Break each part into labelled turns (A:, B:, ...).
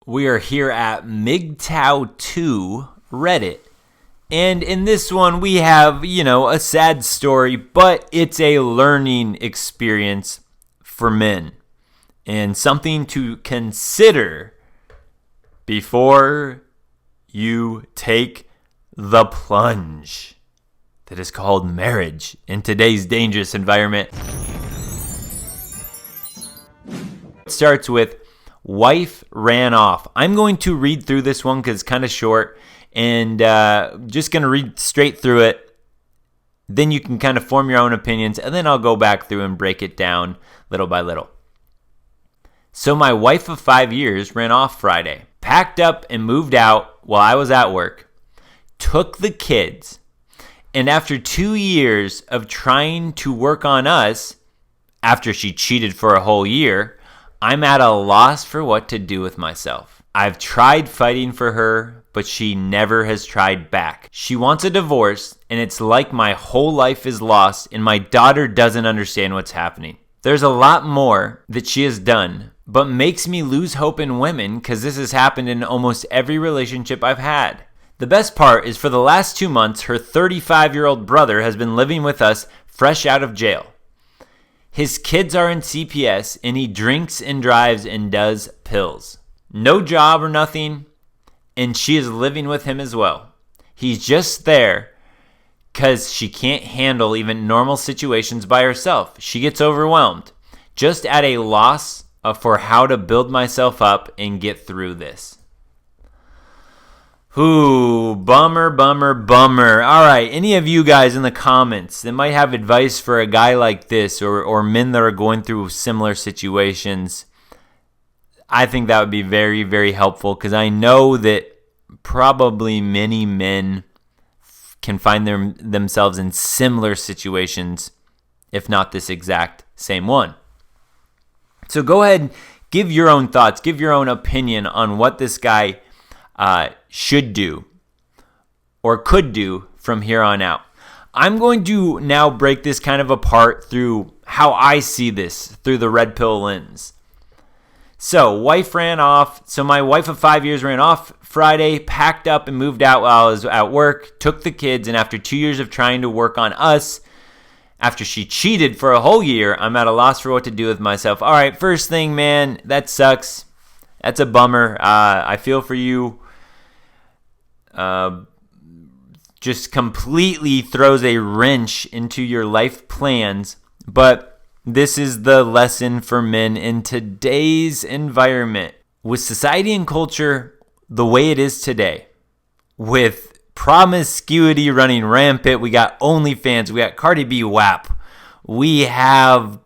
A: We are here at MGTOW 2 Reddit. And in this one, we have, a sad story, but it's a learning experience for men and something to consider before you take the plunge that is called marriage in today's dangerous environment. It starts with wife ran off. I'm going to read through this one because it's kind of short and just going to read straight through it. Then you can kind of form your own opinions and then I'll go back through and break it down little by little. So my wife of 5 years ran off Friday, packed up and moved out while I was at work, took the kids, and after 2 years of trying to work on us, after she cheated for a whole year, I'm at a loss for what to do with myself. I've tried fighting for her, but she never has tried back. She wants a divorce, and it's like my whole life is lost, and my daughter doesn't understand what's happening. There's a lot more that she has done, but makes me lose hope in women because this has happened in almost every relationship I've had. The best part is for the last 2 months, her 35-year-old brother has been living with us fresh out of jail. His kids are in CPS, and he drinks and drives and does pills. No job or nothing, and she is living with him as well. He's just there because she can't handle even normal situations by herself. She gets overwhelmed. Just at a loss for how to build myself up and get through this. Ooh, bummer. All right, any of you guys in the comments that might have advice for a guy like this or men that are going through similar situations, I think that would be very, very helpful because I know that probably many men can find themselves in similar situations, if not this exact same one. So go ahead and give your own thoughts, give your own opinion on what this guy should do or could do from here on out. I'm going to now break this kind of apart through how I see this through the red pill lens. So wife ran off. So my wife of 5 years ran off Friday, packed up and moved out while I was at work, took the kids, and after 2 years of trying to work on us, after she cheated for a whole year, I'm at a loss for what to do with myself. All right, first thing, man, that sucks. That's a bummer. I feel for you. Just completely throws a wrench into your life plans. But this is the lesson for men in today's environment. With society and culture the way it is today, with promiscuity running rampant, we got OnlyFans, we got Cardi B WAP, we have,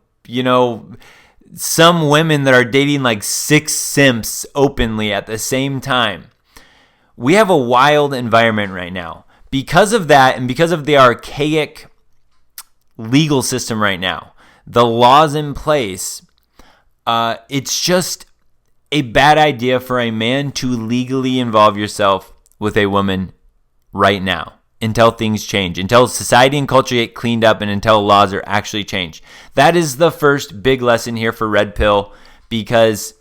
A: some women that are dating like 6 simps openly at the same time. We have a wild environment right now. Because of that, and because of the archaic legal system right now, the laws in place, it's just a bad idea for a man to legally involve yourself with a woman right now until things change, until society and culture get cleaned up, and until laws are actually changed. That is the first big lesson here for Red Pill, because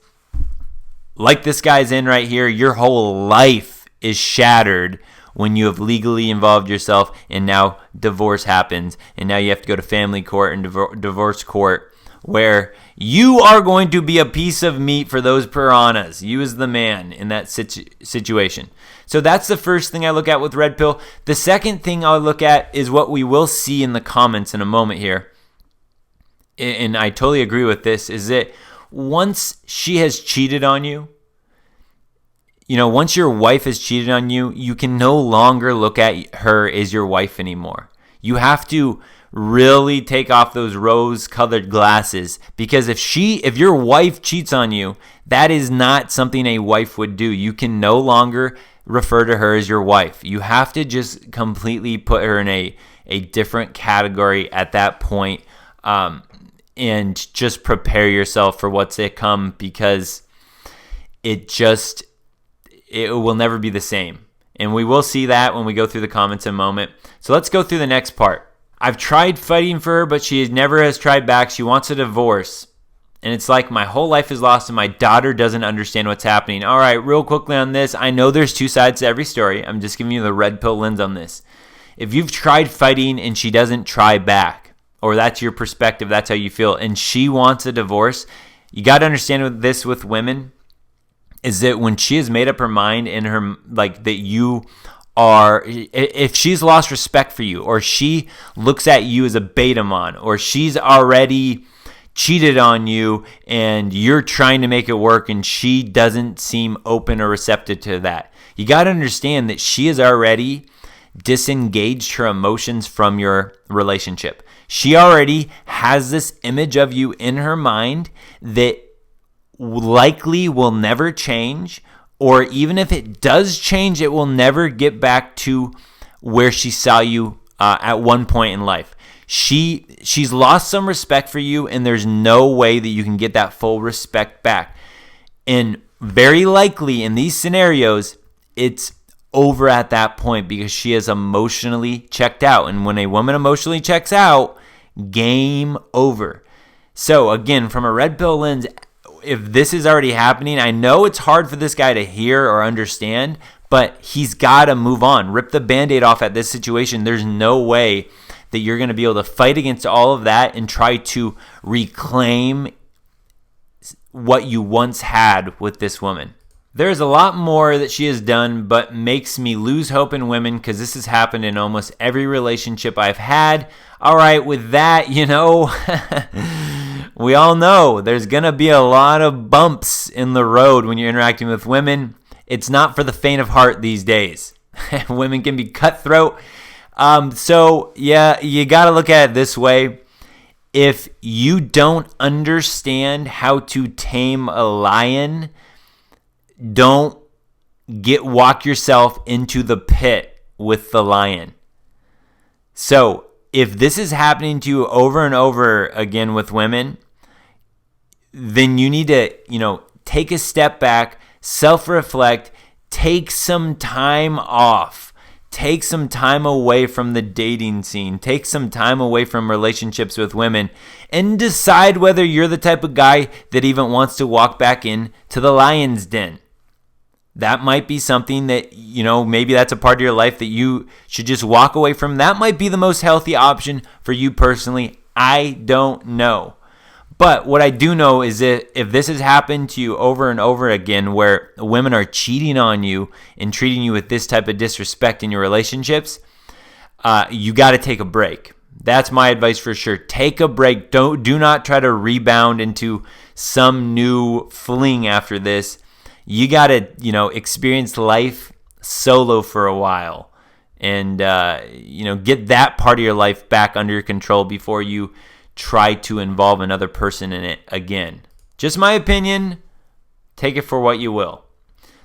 A: like this guy's in right here, your whole life is shattered when you have legally involved yourself and now divorce happens and now you have to go to family court and divorce court where you are going to be a piece of meat for those piranhas. You as the man in that situation. So that's the first thing I look at with Red Pill. The second thing I'll look at is what we will see in the comments in a moment here. And I totally agree with this, is that once she has cheated on you, once your wife has cheated on you, you can no longer look at her as your wife anymore. You have to really take off those rose-colored glasses, because if your wife cheats on you, that is not something a wife would do. You can no longer refer to her as your wife. You have to just completely put her in a different category at that point, and just prepare yourself for what's to come, because it will never be the same. And we will see that when we go through the comments in a moment. So let's go through the next part. I've tried fighting for her, but she never has tried back. She wants a divorce. And it's like my whole life is lost and my daughter doesn't understand what's happening. All right, real quickly on this. I know there's two sides to every story. I'm just giving you the red pill lens on this. If you've tried fighting and she doesn't try back, or that's your perspective, that's how you feel, and she wants a divorce, you got to understand with this with women is that when she has made up her mind in her, like, that you are, if she's lost respect for you, or she looks at you as a beta mon, or she's already cheated on you and you're trying to make it work and she doesn't seem open or receptive to that, you got to understand that she has already disengaged her emotions from your relationship. She already has this image of you in her mind that likely will never change, or even if it does change, it will never get back to where she saw you at one point in life. She's lost some respect for you, and there's no way that you can get that full respect back. And very likely in these scenarios, it's over at that point because she is emotionally checked out. And when a woman emotionally checks out, game over. So again, from a red pill lens, if this is already happening, I know it's hard for this guy to hear or understand, but he's got to move on. Rip the Band-Aid off at this situation. There's no way that you're going to be able to fight against all of that and try to reclaim what you once had with this woman. There's a lot more that she has done, but makes me lose hope in women because this has happened in almost every relationship I've had. All right, with that, we all know there's going to be a lot of bumps in the road when you're interacting with women. It's not for the faint of heart these days. Women can be cutthroat. So, yeah, you got to look at it this way. If you don't understand how to tame a lion, don't walk yourself into the pit with the lion. So if this is happening to you over and over again with women, then you need to, take a step back, self-reflect, take some time off. Take some time away from the dating scene. Take some time away from relationships with women and decide whether you're the type of guy that even wants to walk back into the lion's den. That might be something that, maybe that's a part of your life that you should just walk away from. That might be the most healthy option for you personally. I don't know. But what I do know is that if this has happened to you over and over again, where women are cheating on you and treating you with this type of disrespect in your relationships, you got to take a break. That's my advice for sure. Take a break. Do not try to rebound into some new fling after this. You got to, experience life solo for a while and, get that part of your life back under your control before you try to involve another person in it again. Just my opinion. Take it for what you will.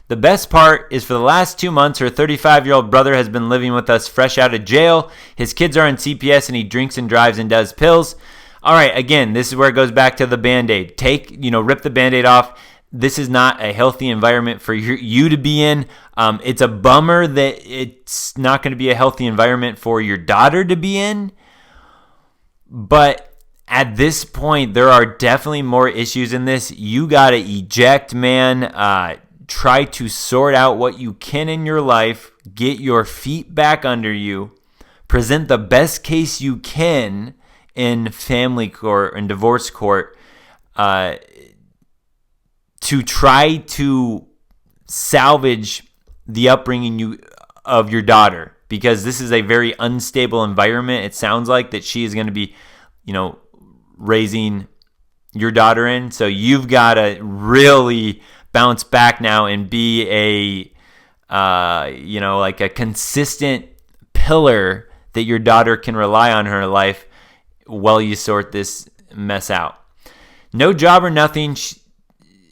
A: The best part is for the last 2 months, her 35-year-old brother has been living with us fresh out of jail. His kids are on CPS and he drinks and drives and does pills. All right, again, this is where it goes back to the Band-Aid. Rip the Band-Aid off. This is not a healthy environment for you to be in. It's a bummer that it's not going to be a healthy environment for your daughter to be in. But at this point, there are definitely more issues in this. You got to eject, man. Try to sort out what you can in your life. Get your feet back under you. Present the best case you can in family court and divorce court to try to salvage the upbringing of your daughter, because this is a very unstable environment. It sounds like that she is going to be, raising your daughter in. So you've got to really bounce back now and be like a consistent pillar that your daughter can rely on in her life while you sort this mess out. No job or nothing,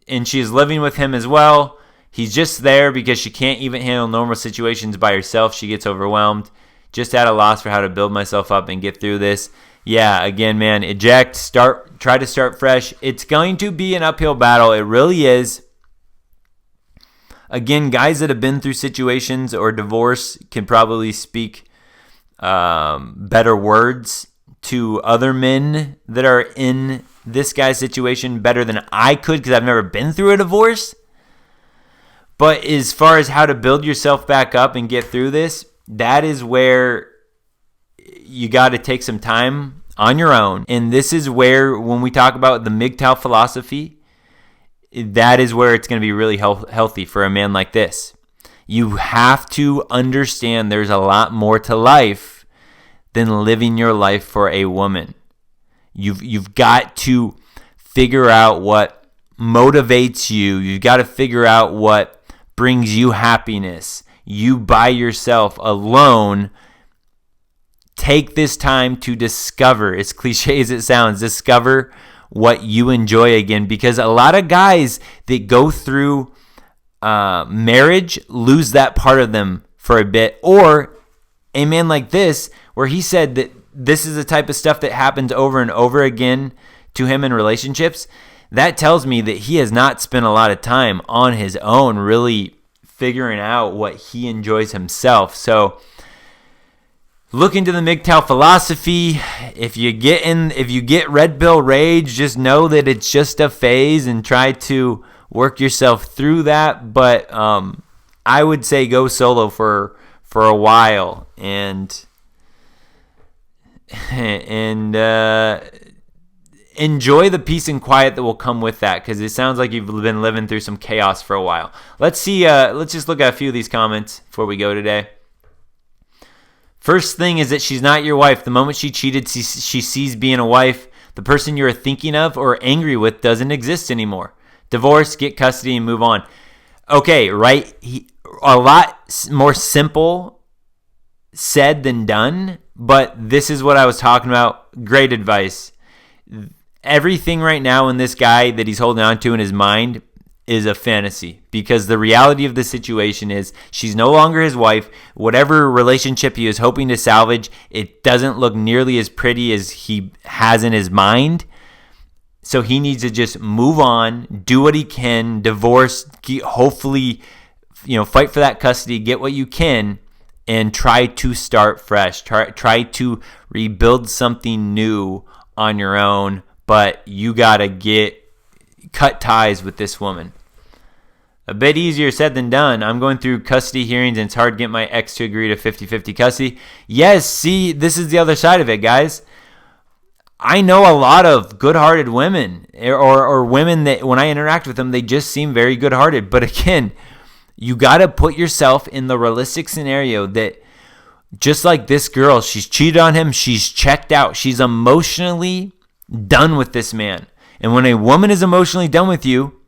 A: and she's living with him as well. He's just there because she can't even handle normal situations by herself. She gets overwhelmed. Just at a loss for how to build myself up and get through this. Yeah, again, man, eject, try to start fresh. It's going to be an uphill battle. It really is. Again, guys that have been through situations or divorce can probably speak better words to other men that are in this guy's situation better than I could because I've never been through a divorce. But as far as how to build yourself back up and get through this, that is where you got to take some time on your own. And this is where, when we talk about the MGTOW philosophy, that is where it's going to be really healthy for a man like this. You have to understand there's a lot more to life than living your life for a woman. You've got to figure out what motivates you. You've got to figure out what brings you happiness. You by yourself, alone, take this time to discover, as cliche as it sounds, discover what you enjoy again. Because a lot of guys that go through marriage lose that part of them for a bit. Or a man like this, where he said that this is the type of stuff that happens over and over again to him in relationships. That tells me that he has not spent a lot of time on his own really figuring out what he enjoys himself. So look into the MGTOW philosophy. If you get red pill rage, just know that it's just a phase and try to work yourself through that. But I would say go solo for a while and enjoy the peace and quiet that will come with that, because it sounds like you've been living through some chaos for a while. Let's see. Let's just look at a few of these comments before we go today. First thing is that she's not your wife. The moment she cheated, she sees being a wife. The person you are thinking of or angry with doesn't exist anymore. Divorce, get custody, and move on. Okay, right? A lot more simple said than done, but this is what I was talking about. Great advice. Everything right now in this guy that he's holding on to in his mind is a fantasy, because the reality of the situation is she's no longer his wife. Whatever relationship he was hoping to salvage, it doesn't look nearly as pretty as he has in his mind. So he needs to just move on, do what he can, divorce, hopefully, fight for that custody, get what you can, and try to start fresh. Try to rebuild something new on your own, but you gotta cut ties with this woman. A bit easier said than done. I'm going through custody hearings and it's hard to get my ex to agree to 50-50 custody. Yes, see, this is the other side of it, guys. I know a lot of good-hearted women or women that when I interact with them, they just seem very good-hearted. But again, you got to put yourself in the realistic scenario that just like this girl, she's cheated on him, she's checked out, she's emotionally done with this man. And when a woman is emotionally done with you,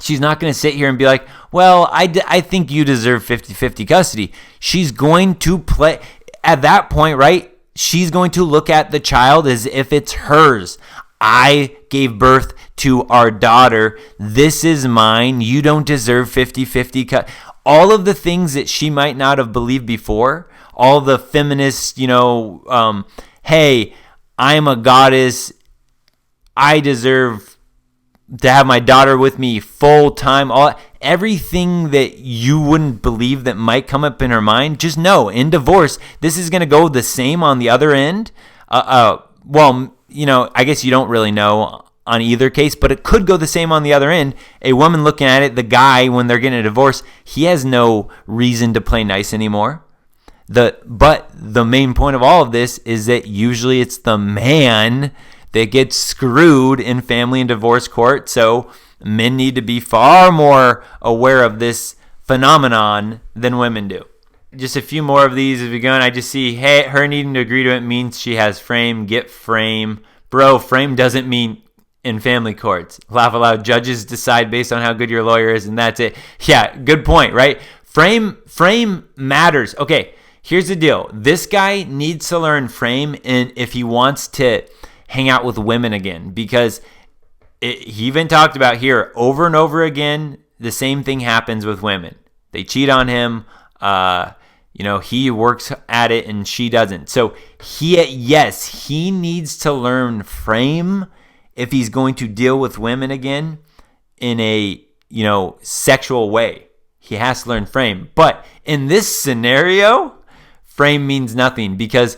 A: she's not going to sit here and be like, well, I think you deserve 50-50 custody. She's going to play at that point, right? She's going to look at the child as if it's hers. I gave birth to our daughter. This is mine. You don't deserve 50-50 cut. All of the things that she might not have believed before, all the feminist, hey, I'm a goddess. I deserve to have my daughter with me full time. Everything that you wouldn't believe that might come up in her mind, just know in divorce, this is going to go the same on the other end. I guess you don't really know on either case, but it could go the same on the other end. A woman looking at it, the guy, when they're getting a divorce, he has no reason to play nice anymore. But the main point of all of this is that usually it's the man that gets screwed in family and divorce court. So men need to be far more aware of this phenomenon than women do. Just a few more of these as we go. And I just see, hey, her needing to agree to it means she has frame. Get frame. Bro, frame doesn't mean in family courts. Laugh aloud. Judges decide based on how good your lawyer is, and that's it. Yeah, good point, right? Frame matters. Okay, here's the deal. This guy needs to learn frame, and if he wants to hang out with women again, because he even talked about here over and over again, the same thing happens with women. They cheat on him. He works at it and she doesn't. So he needs to learn frame if he's going to deal with women again in a, sexual way. He has to learn frame. But in this scenario, frame means nothing, because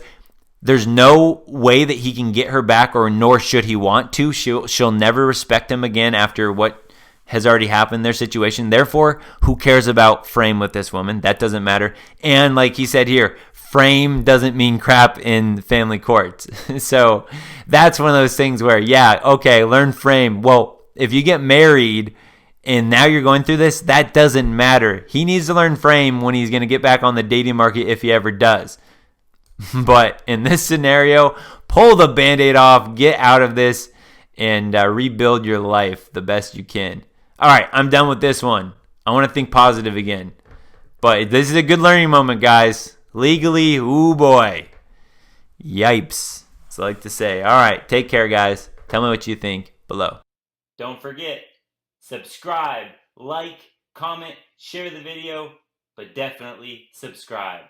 A: There's no way that he can get her back, or nor should he want to. She'll never respect him again after what has already happened in their situation. Therefore, who cares about frame with this woman? That doesn't matter. And like he said here, frame doesn't mean crap in family courts. So that's one of those things where, yeah, okay, learn frame. Well, if you get married and now you're going through this, that doesn't matter. He needs to learn frame when he's going to get back on the dating market, if he ever does. But in this scenario, pull the Band-Aid off, get out of this, and rebuild your life the best you can. All right, I'm done with this one. I want to think positive again. But this is a good learning moment, guys. Legally, ooh boy. Yipes, as I like to say. All right, take care, guys. Tell me what you think below. Don't forget, subscribe, like, comment, share the video, but definitely subscribe.